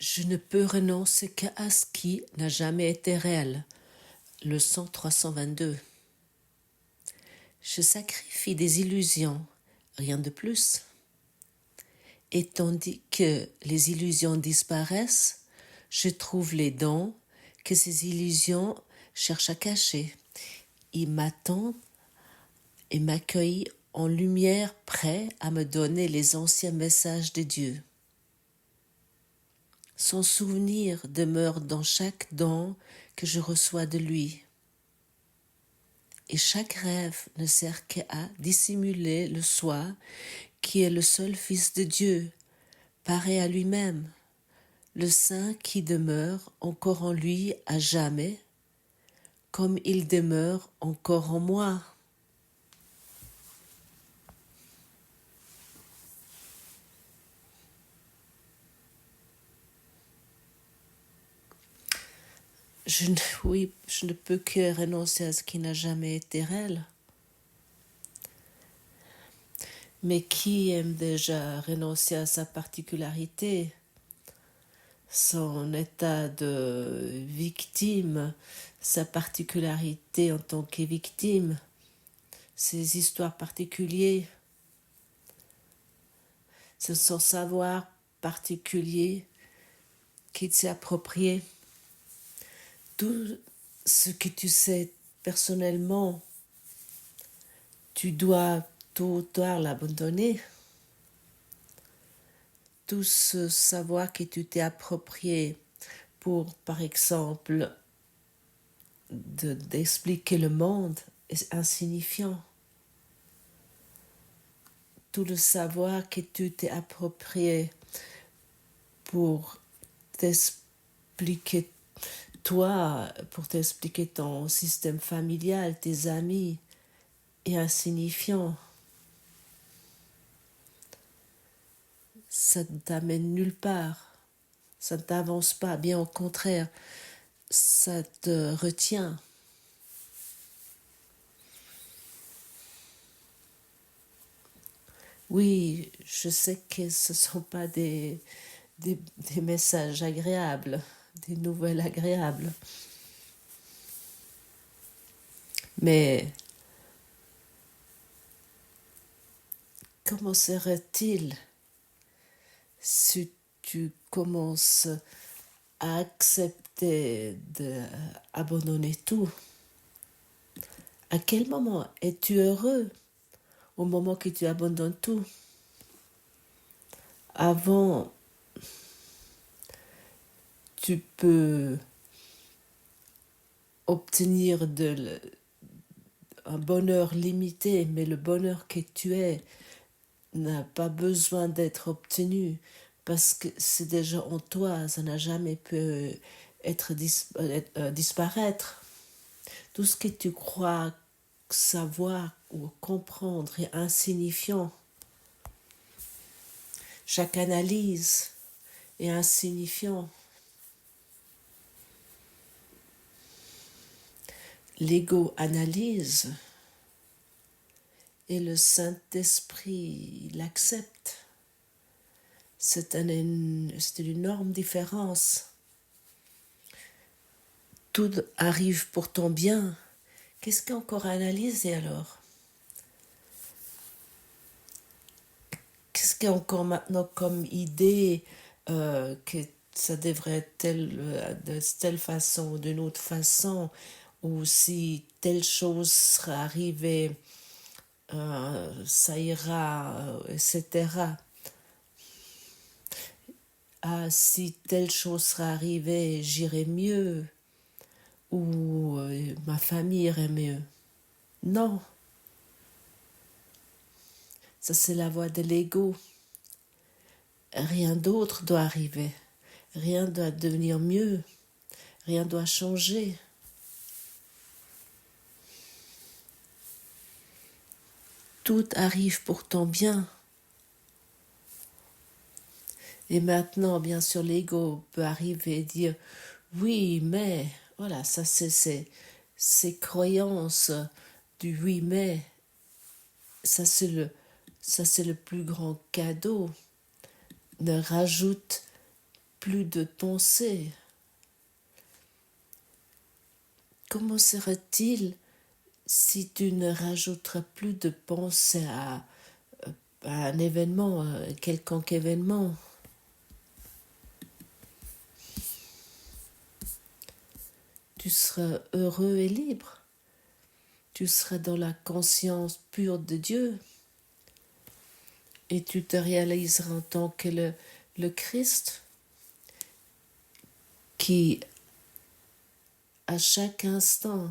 Je ne peux renoncer qu'à ce qui n'a jamais été réel. Leçon 322. Je sacrifie des illusions, rien de plus. Et tandis que les illusions disparaissent, je trouve les dons que ces illusions cherchent à cacher. Ils m'attendent et m'accueillent en lumière, prêts à me donner les anciens messages de Dieu. Son souvenir demeure dans chaque don que je reçois de lui. Et chaque rêve ne sert qu'à dissimuler le soi qui est le seul Fils de Dieu, pareil à lui-même, le Saint qui demeure encore en lui à jamais, comme il demeure encore en moi. Je ne peux que renoncer à ce qui n'a jamais été réel. Mais qui aime déjà renoncer à sa particularité, son état de victime, sa particularité en tant que victime, ses histoires particulières, son savoir particulier qu'il s'est approprié. Tout ce que tu sais personnellement, tu dois tôt ou tard l'abandonner. Tout ce savoir que tu t'es approprié pour, par exemple, d'expliquer le monde est insignifiant. Tout le savoir que tu t'es approprié pour t'expliquer toi, pour t'expliquer ton système familial, tes amis, est insignifiant. Ça ne t'amène nulle part. Ça ne t'avance pas, bien au contraire, ça te retient. Oui, je sais que ce ne sont pas des messages agréables, des nouvelles agréables. Mais comment serait-il si tu commences à accepter d'abandonner tout? À quel moment es-tu heureux? Au moment que tu abandonnes tout. Avant, tu peux obtenir un bonheur limité, mais le bonheur que tu es n'a pas besoin d'être obtenu parce que c'est déjà en toi, ça n'a jamais pu disparaître. Tout ce que tu crois savoir ou comprendre est insignifiant. Chaque analyse est insignifiant. L'ego analyse et le Saint-Esprit l'accepte. C'est une énorme différence. Tout arrive pour ton bien. Qu'est-ce qu'il y a encore à analyser alors? Qu'est-ce qu'il y a encore maintenant comme idée que ça devrait être de telle façon ou d'une autre façon, ou si telle chose sera arrivée, ça ira, etc. Ah, si telle chose sera arrivée, j'irai mieux, ou ma famille irait mieux. Non, ça c'est la voix de l'ego. Rien d'autre doit arriver, rien doit devenir mieux, rien doit changer. Tout arrive pour ton bien. Et maintenant, bien sûr, l'ego peut arriver et dire « Oui, mais… » Voilà, ça c'est ces croyances du « oui, mais ». Ça c'est le plus grand cadeau. Ne rajoute plus de pensée? Comment serait-il si tu ne rajouterais plus de pensée à un événement, à quelconque événement? Tu seras heureux et libre. Tu seras dans la conscience pure de Dieu. Et tu te réaliseras en tant que le Christ qui, à chaque instant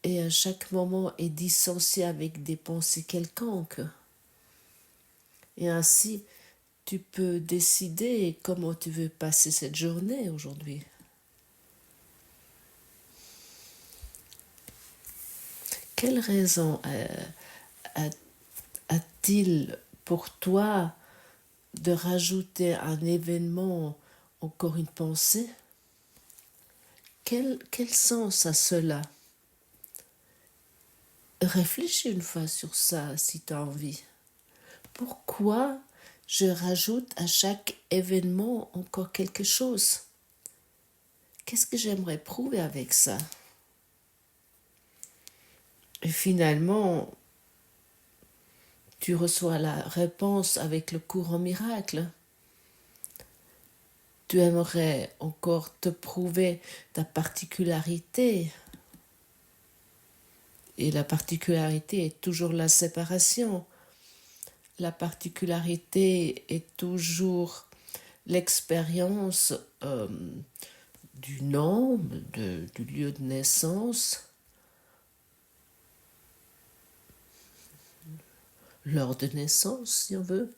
et à chaque moment, est dissocié avec des pensées quelconques. Et ainsi, tu peux décider comment tu veux passer cette journée aujourd'hui. Quelle raison a-t-il pour toi de rajouter un événement, encore une pensée? Quel sens a cela? Réfléchis une fois sur ça si tu as envie. Pourquoi je rajoute à chaque événement encore quelque chose? Qu'est-ce que j'aimerais prouver avec ça? Et finalement, tu reçois la réponse avec le courant miracle. Tu aimerais encore te prouver ta particularité. Et la particularité est toujours la séparation. La particularité est toujours l'expérience du nom, du lieu de naissance, l'heure de naissance, si on veut,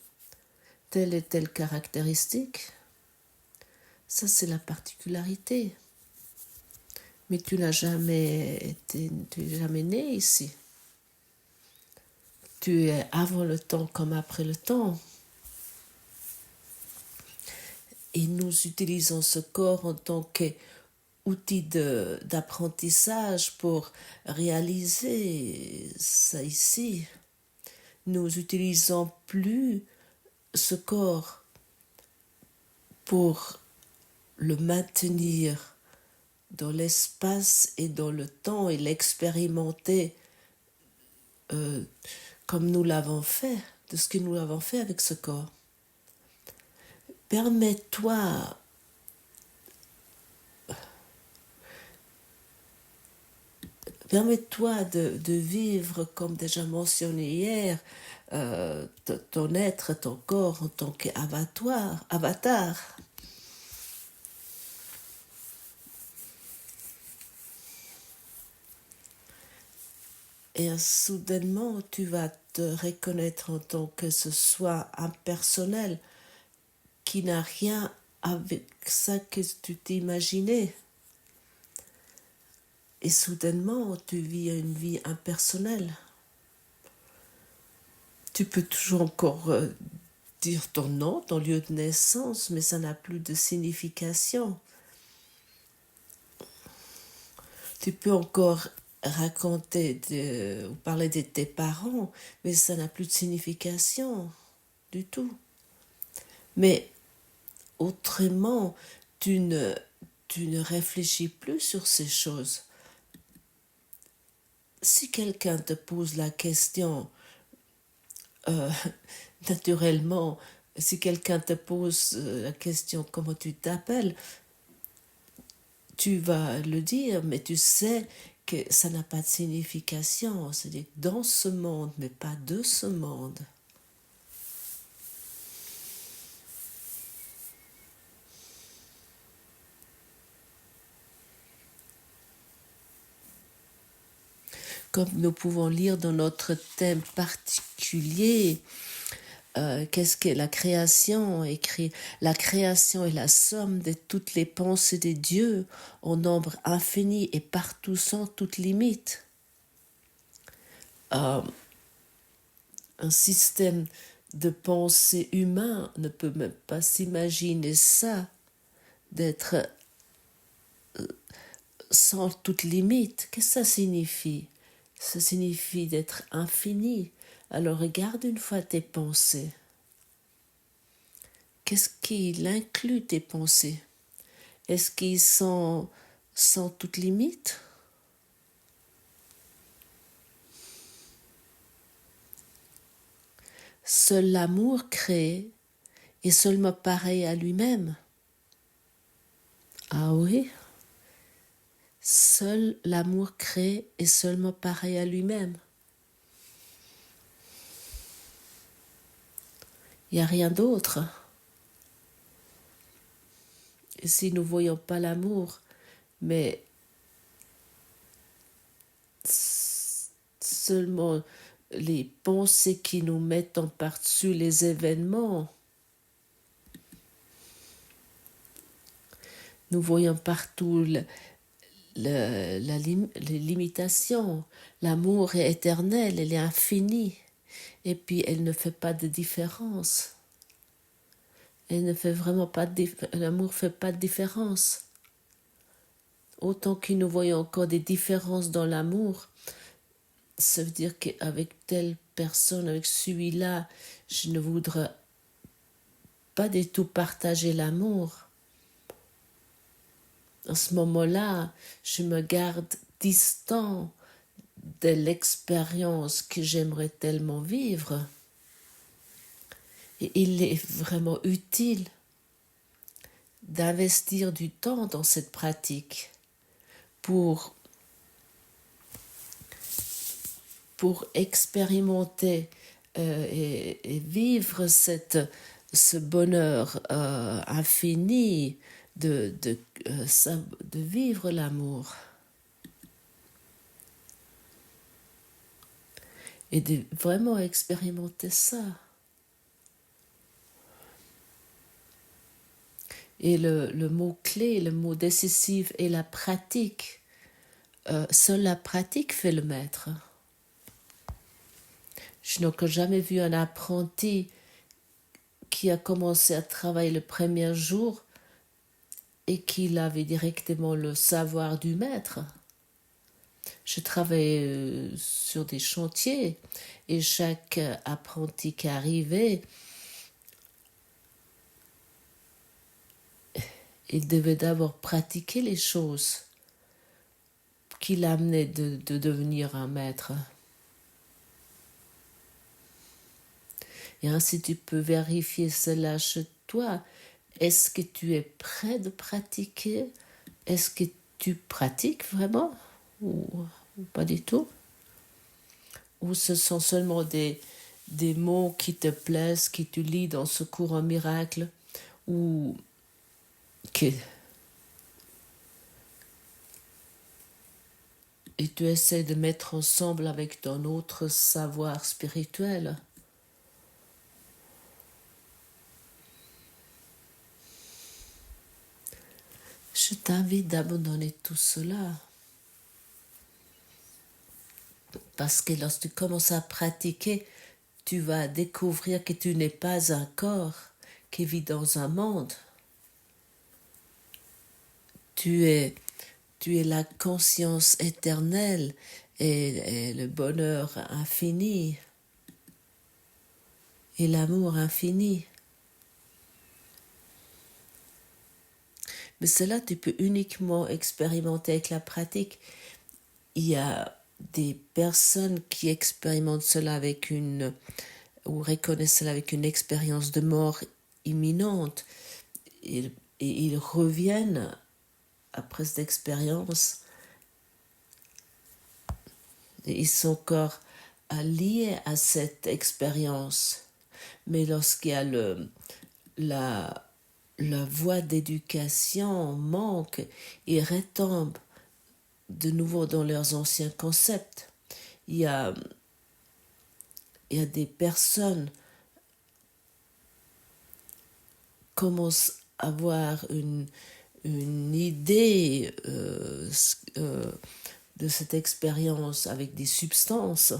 telle et telle caractéristique. Ça, c'est la particularité. Mais tu n'es jamais né ici. Tu es avant le temps comme après le temps. Et nous utilisons ce corps en tant qu'outil d'apprentissage pour réaliser ça ici. Nous n'utilisons plus ce corps pour le maintenir dans l'espace et dans le temps et l'expérimenter comme nous l'avons fait, de ce que nous l'avons fait avec ce corps. Permets-toi de vivre, comme déjà mentionné hier, ton être, ton corps en tant qu'avatar. Et soudainement, tu vas te reconnaître en tant que ce soit impersonnel qui n'a rien avec ça que tu t'imaginais. Et soudainement, tu vis une vie impersonnelle. Tu peux toujours encore dire ton nom, ton lieu de naissance, mais ça n'a plus de signification. Tu peux encore raconter ou parler de tes parents, mais ça n'a plus de signification du tout. Mais autrement, tu ne réfléchis plus sur ces choses. Si quelqu'un te pose la question, naturellement, si quelqu'un te pose la question comment tu t'appelles, tu vas le dire, mais tu sais que ça n'a pas de signification. C'est-à-dire dans ce monde, mais pas de ce monde. Comme nous pouvons lire dans notre thème particulier, qu'est-ce qu'est la création? Écrit, la création est la somme de toutes les pensées des dieux en nombre infini et partout sans toute limite. Un système de pensée humain ne peut même pas s'imaginer ça, d'être sans toute limite. Qu'est-ce que ça signifie? Ça signifie d'être infini. Alors regarde une fois tes pensées. qu'est-ce qu'il inclut tes pensées? Est-ce qu'ils sont sans toute limite? Seul l'amour crée est seulement pareil à lui-même. Ah oui? Seul l'amour crée est seulement pareil à lui-même. Il n'y a rien d'autre. Et si nous ne voyons pas l'amour, mais seulement les pensées qui nous mettent en par-dessus les événements, nous voyons partout les limitations. L'amour est éternel, elle est infinie. Et puis elle ne fait pas de différence. Elle ne fait vraiment pas de l'amour ne fait pas de différence. Autant que nous voyons encore des différences dans l'amour, ça veut dire qu'avec telle personne, avec celui-là, je ne voudrais pas du tout partager l'amour. À ce moment-là, je me garde distant de l'expérience que j'aimerais tellement vivre. Et il est vraiment utile d'investir du temps dans cette pratique pour expérimenter et vivre ce bonheur infini de vivre l'amour et de vraiment expérimenter ça. Et le mot-clé, le mot décisif est la pratique. Seule la pratique fait le maître. Je n'ai encore jamais vu un apprenti qui a commencé à travailler le premier jour et qu'il avait directement le savoir du maître. Je travaillais sur des chantiers et chaque apprenti qui arrivait, il devait d'abord pratiquer les choses qui l'amenaient de devenir un maître. Et ainsi tu peux vérifier cela chez toi. Est-ce que tu es prêt de pratiquer? Est-ce que tu pratiques vraiment ou pas du tout? Ou ce sont seulement des mots qui te plaisent, qui tu lis dans ce courant miracle, ou que et tu essaies de mettre ensemble avec ton autre savoir spirituel. Je t'invite d'abandonner tout cela. Parce que lorsque tu commences à pratiquer, tu vas découvrir que tu n'es pas un corps qui vit dans un monde. Tu es la conscience éternelle et le bonheur infini et l'amour infini. Mais cela, tu peux uniquement expérimenter avec la pratique. Il y a des personnes qui expérimentent cela avec ou reconnaissent cela avec une expérience de mort imminente. Et ils reviennent après cette expérience. Et ils sont encore liés à cette expérience. Mais lorsqu'il y a la voie d'éducation manque, ils retombent de nouveau dans leurs anciens concepts. Il y a des personnes qui commencent à avoir une idée de cette expérience avec des substances.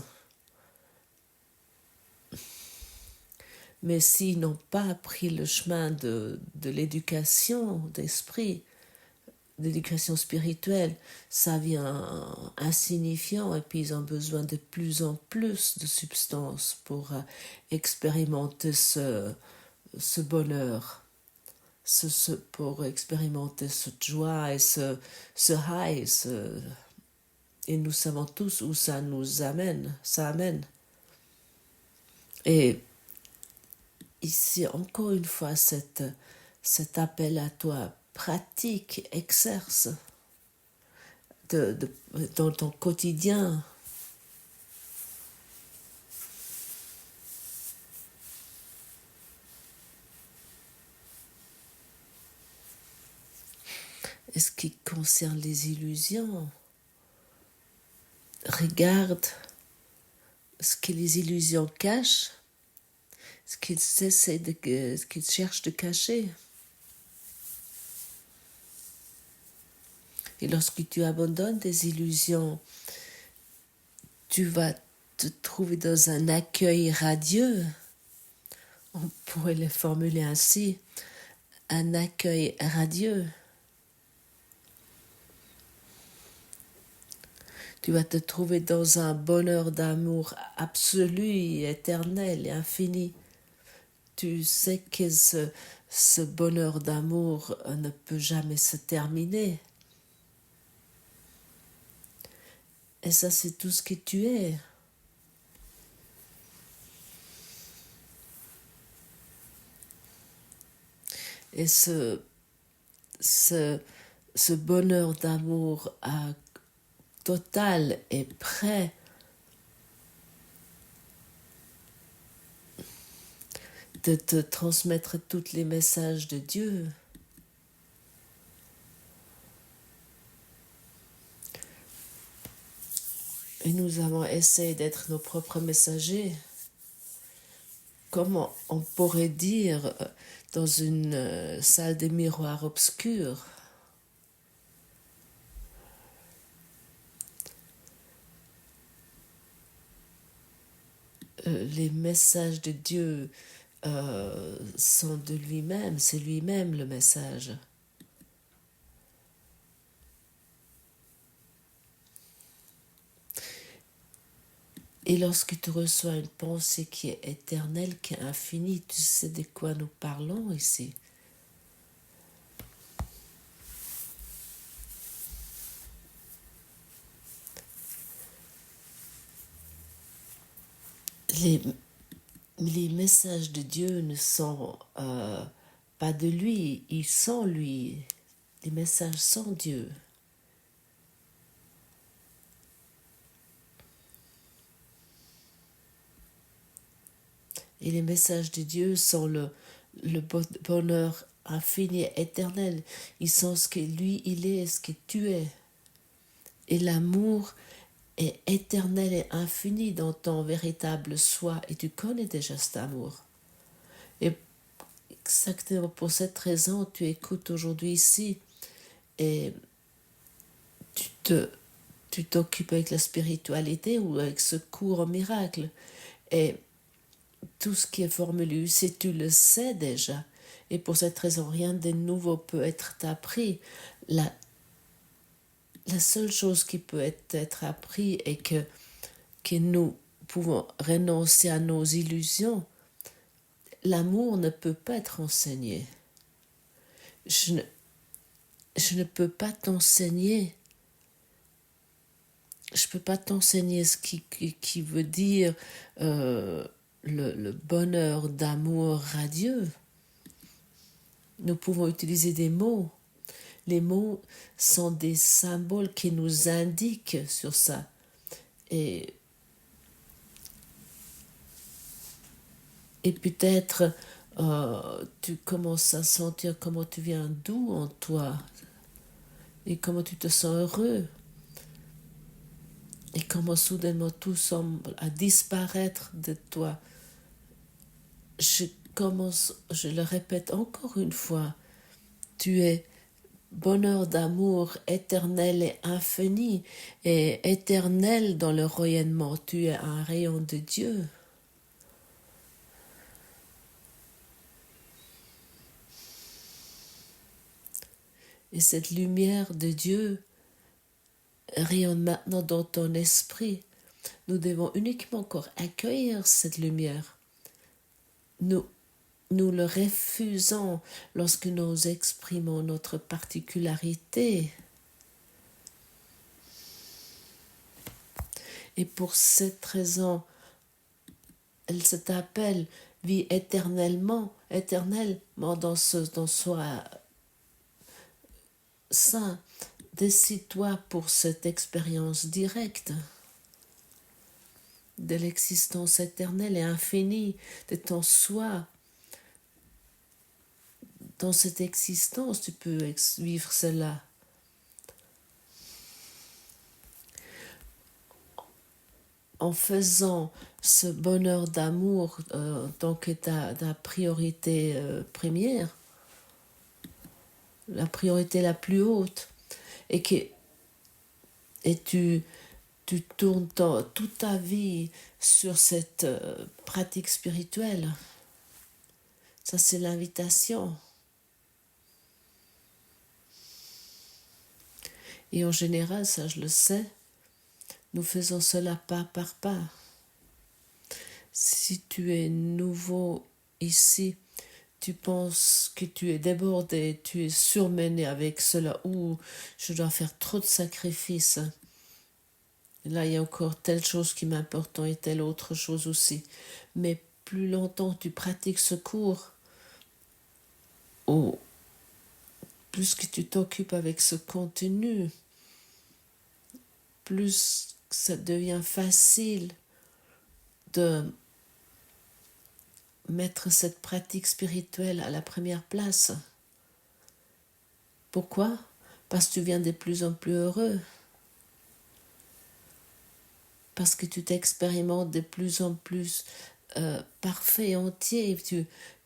Mais s'ils n'ont pas appris le chemin de l'éducation d'esprit, d'éducation spirituelle, ça vient insignifiant et puis ils ont besoin de plus en plus de substances pour expérimenter ce bonheur, pour expérimenter cette joie et ce high, et nous savons tous où ça nous amène, ça amène. Et ici, encore une fois, cet appel à toi, pratique, exerce dans ton quotidien. Et ce qui concerne les illusions, regarde ce que les illusions cachent, ce qu'ils cherchent de cacher. Et lorsque tu abandonnes des illusions, tu vas te trouver dans un accueil radieux. On pourrait le formuler ainsi, un accueil radieux. Tu vas te trouver dans un bonheur d'amour absolu, éternel et infini. Tu sais que ce bonheur d'amour ne peut jamais se terminer. Et ça, c'est tout ce que tu es. Et ce bonheur d'amour total est prêt de te transmettre tous les messages de Dieu. Et nous avons essayé d'être nos propres messagers. Comme on pourrait dire dans une salle des miroirs obscurs. Les messages de Dieu sont de lui-même, c'est lui-même le message. Et lorsque tu reçois une pensée qui est éternelle, qui est infinie, tu sais de quoi nous parlons ici. Les messages de Dieu ne sont pas de lui, ils sont lui. Les messages sont Dieu. Et les messages de Dieu sont le bonheur infini et éternel. Ils sont ce que lui, il est, ce que tu es. Et l'amour est éternel et infini dans ton véritable soi. Et tu connais déjà cet amour. Et exactement pour cette raison, tu écoutes aujourd'hui ici. Et tu t'occupes avec la spiritualité ou avec ce cours au miracle. Et tout ce qui est formulé, c'est tu le sais déjà. Et pour cette raison, rien de nouveau peut être appris. La seule chose qui peut être appris est que nous pouvons renoncer à nos illusions. L'amour ne peut pas être enseigné. Je ne peux pas t'enseigner. Je ne peux pas t'enseigner ce qui veut dire le bonheur d'amour radieux. Nous pouvons utiliser des mots. Les mots sont des symboles qui nous indiquent sur ça. Et peut-être tu commences à sentir comment tu viens doux en toi et comment tu te sens heureux et comment soudainement tout semble à disparaître de toi. Je le répète encore une fois, tu es bonheur d'amour éternel et infini et éternel dans le rayonnement. Tu es un rayon de Dieu. Et cette lumière de Dieu rayonne maintenant dans ton esprit. Nous devons uniquement encore accueillir cette lumière. Nous nous le refusons lorsque nous exprimons notre particularité. Et pour cette raison, elle s'appelle vie éternelle dans soi saint. Décide-toi pour cette expérience directe de l'existence éternelle et infinie de ton soi. Dans cette existence, tu peux vivre cela. En faisant ce bonheur d'amour tant que ta priorité première, la priorité la plus haute, et tu tournes toute ta vie sur cette pratique spirituelle. Ça, c'est l'invitation. Et en général, ça je le sais, nous faisons cela pas par pas. Si tu es nouveau ici, tu penses que tu es débordé, tu es surmené avec cela, ou je dois faire trop de sacrifices. Là, il y a encore telle chose qui m'importe et telle autre chose aussi. Mais plus longtemps tu pratiques ce cours, ou plus que tu t'occupes avec ce contenu, plus ça devient facile de mettre cette pratique spirituelle à la première place. Pourquoi? Parce que tu viens de plus en plus heureux. Parce que tu t'expérimentes de plus en plus parfait et entier.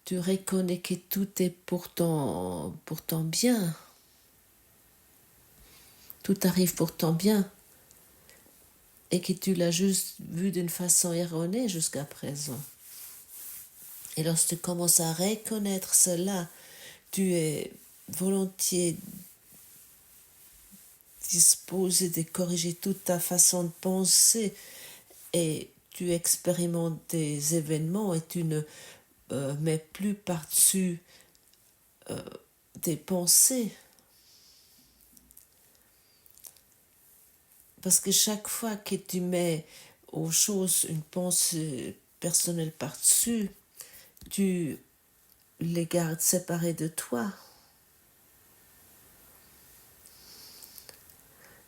Tu reconnais que tout est pour ton bien. Tout arrive pour ton bien. Et que tu l'as juste vu d'une façon erronée jusqu'à présent. Et lorsque tu commences à reconnaître cela, tu es volontiers disposé de corriger toute ta façon de penser et tu expérimentes des événements et tu ne mets plus par-dessus tes pensées. Parce que chaque fois que tu mets aux choses une pensée personnelle par-dessus, tu les gardes séparées de toi.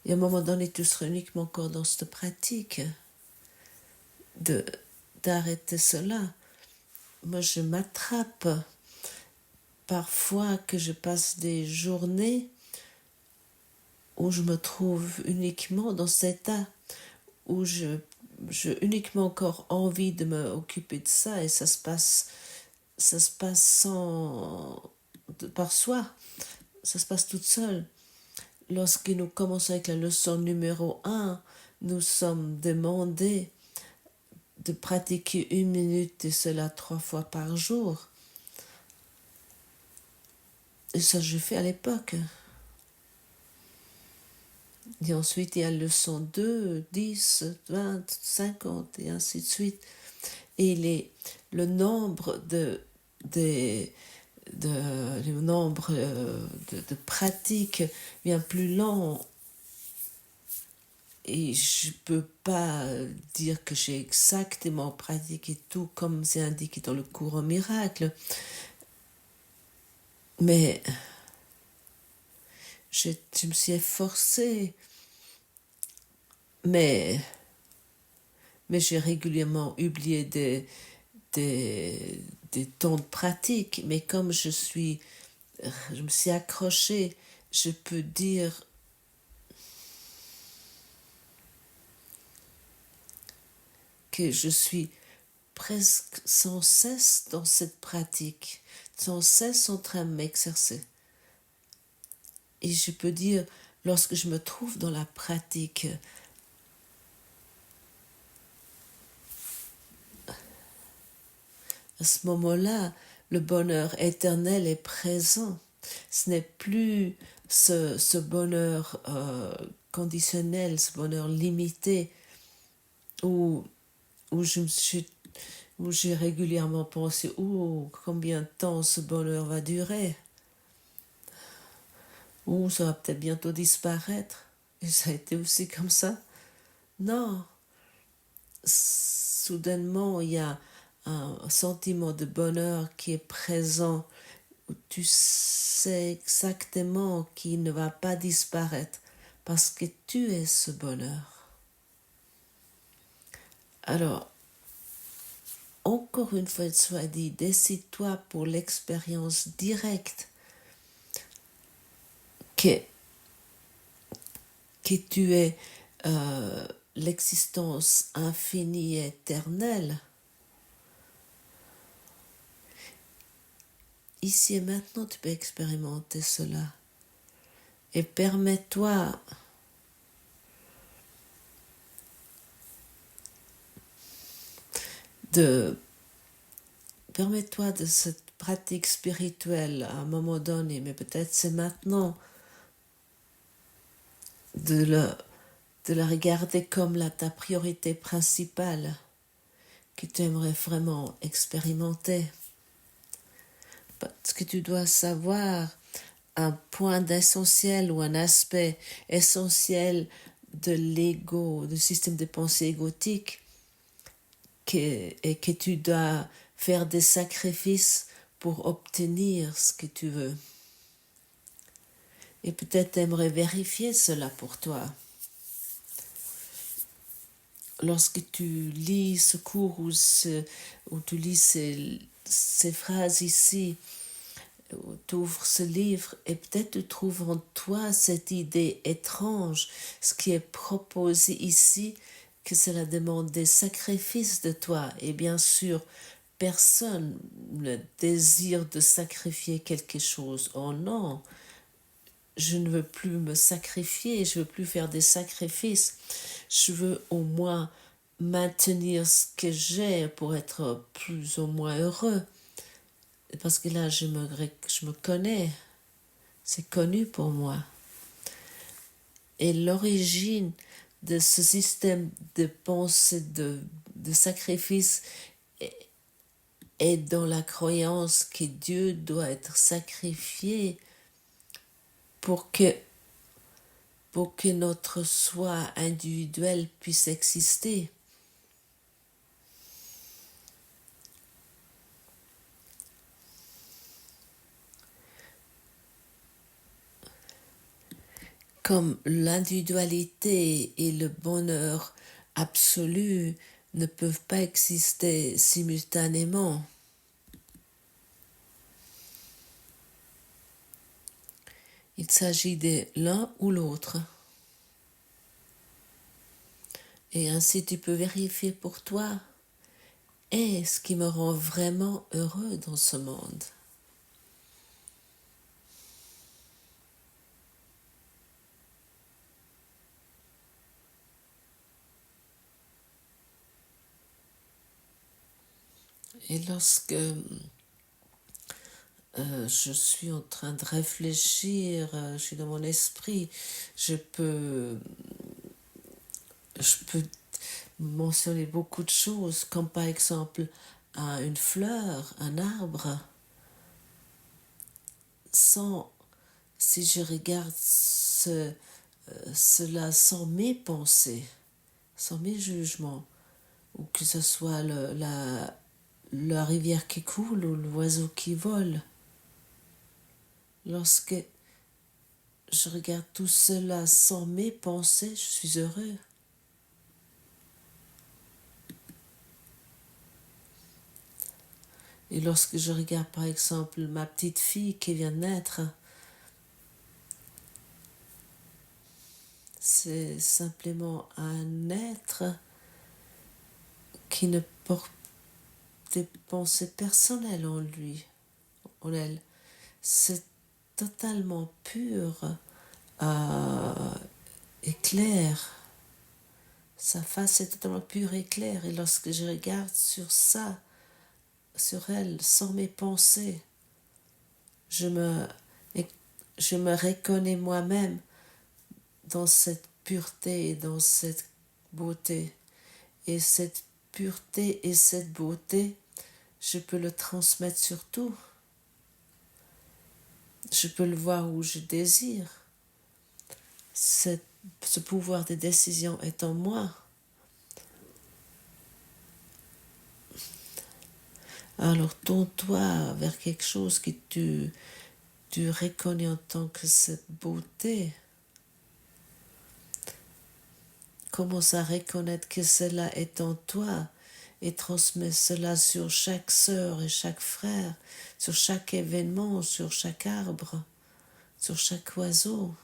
Et à un moment donné, tu seras uniquement encore dans cette pratique d'arrêter cela. Moi, je m'attrape parfois que je passe des journées où je me trouve uniquement dans cet état, où j'ai uniquement encore envie de m'occuper de ça et ça se passe par soi, ça se passe toute seule. Lorsque nous commençons avec la leçon numéro 1, nous sommes demandés de pratiquer 1 minute et cela 3 fois par jour. Et ça, je fais à l'époque. Et ensuite, il y a leçon 2, 10, 20, 50 et ainsi de suite. Et le nombre de pratiques bien plus lent. Et je ne peux pas dire que j'ai exactement pratiqué tout comme c'est indiqué dans le cours au miracle. Mais je me suis efforcée. Mais j'ai régulièrement oublié des temps de pratique. Mais comme je me suis accrochée, je peux dire que je suis presque sans cesse dans cette pratique, sans cesse en train de m'exercer. Et je peux dire, lorsque je me trouve dans la pratique, à ce moment-là, le bonheur éternel est présent. Ce n'est plus ce bonheur où je où j'ai régulièrement pensé, oh, combien de temps ce bonheur va durer? Ou ça va peut-être bientôt disparaître. Et ça a été aussi comme ça. Non. Soudainement, il y a un sentiment de bonheur qui est présent, où tu sais exactement qu'il ne va pas disparaître, parce que tu es ce bonheur. Alors, encore une fois, soit dit, décide-toi pour l'expérience directe que tu es l'existence infinie et éternelle. Ici et maintenant, tu peux expérimenter cela. Et permets-toi de cette pratique spirituelle à un moment donné, mais peut-être c'est maintenant, de la regarder comme ta priorité principale que tu aimerais vraiment expérimenter. Parce que tu dois savoir un point d'essentiel ou un aspect essentiel de l'ego, du système de pensée égotique, et que tu dois faire des sacrifices pour obtenir ce que tu veux. Et peut-être aimerais vérifier cela pour toi. Lorsque tu lis ce cours ou tu lis ces phrases ici, tu ouvres ce livre et peut-être tu trouves en toi cette idée étrange, ce qui est proposé ici, que cela demande des sacrifices de toi. Et bien sûr, personne ne désire de sacrifier quelque chose. Oh non, je ne veux plus me sacrifier, je ne veux plus faire des sacrifices. Je veux au moins maintenir ce que j'ai pour être plus ou moins heureux. Parce que là, je me connais. C'est connu pour moi. Et l'origine de ce système de pensée, de sacrifice, est dans la croyance que Dieu doit être sacrifié pour que notre soi individuel puisse exister. Comme l'individualité et le bonheur absolu ne peuvent pas exister simultanément. Il s'agit de l'un ou l'autre. Et ainsi tu peux vérifier pour toi, est-ce qui me rend vraiment heureux dans ce monde? Et lorsque je suis en train de réfléchir, je suis dans mon esprit, je peux mentionner beaucoup de choses, comme par exemple une fleur, un arbre. Si je regarde cela sans mes pensées, sans mes jugements, ou que ce soit la rivière qui coule ou l'oiseau qui vole, lorsque je regarde tout cela sans mes pensées, je suis heureux. Et lorsque je regarde par exemple ma petite fille qui vient de naître, c'est simplement un être qui ne porte des pensées personnelles en lui, en elle. C'est totalement pur et clair. Sa face est totalement pure et claire. Et lorsque je regarde sur elle, sans mes pensées, je me reconnais moi-même dans cette pureté et dans cette beauté. Et cette pureté et cette beauté, je peux le transmettre sur tout. Je peux le voir où je désire. Ce pouvoir de décision est en moi. Alors tourne-toi vers quelque chose que tu reconnais en tant que cette beauté. Commence à reconnaître que cela est en toi et transmets cela sur chaque sœur et chaque frère, sur chaque événement, sur chaque arbre, sur chaque oiseau,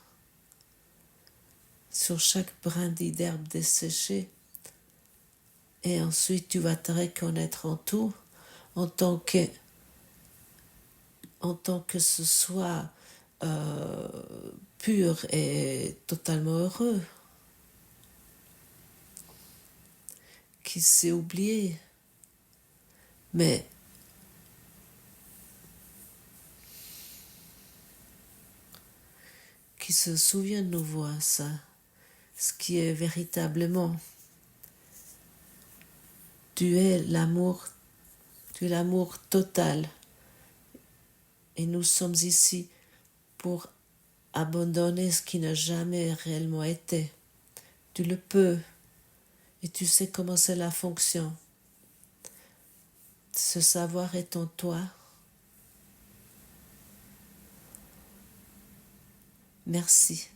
sur chaque brindille d'herbe desséchée. Et ensuite tu vas te reconnaître en tout, en tant que ce soit pur et totalement heureux, qui s'est oublié, mais qui se souvient de nos voix, ça, ce qui est véritablement. Tu es l'amour total. Et nous sommes ici pour abandonner ce qui n'a jamais réellement été. Tu le peux. Et tu sais comment cela fonctionne. Ce savoir est en toi. Merci.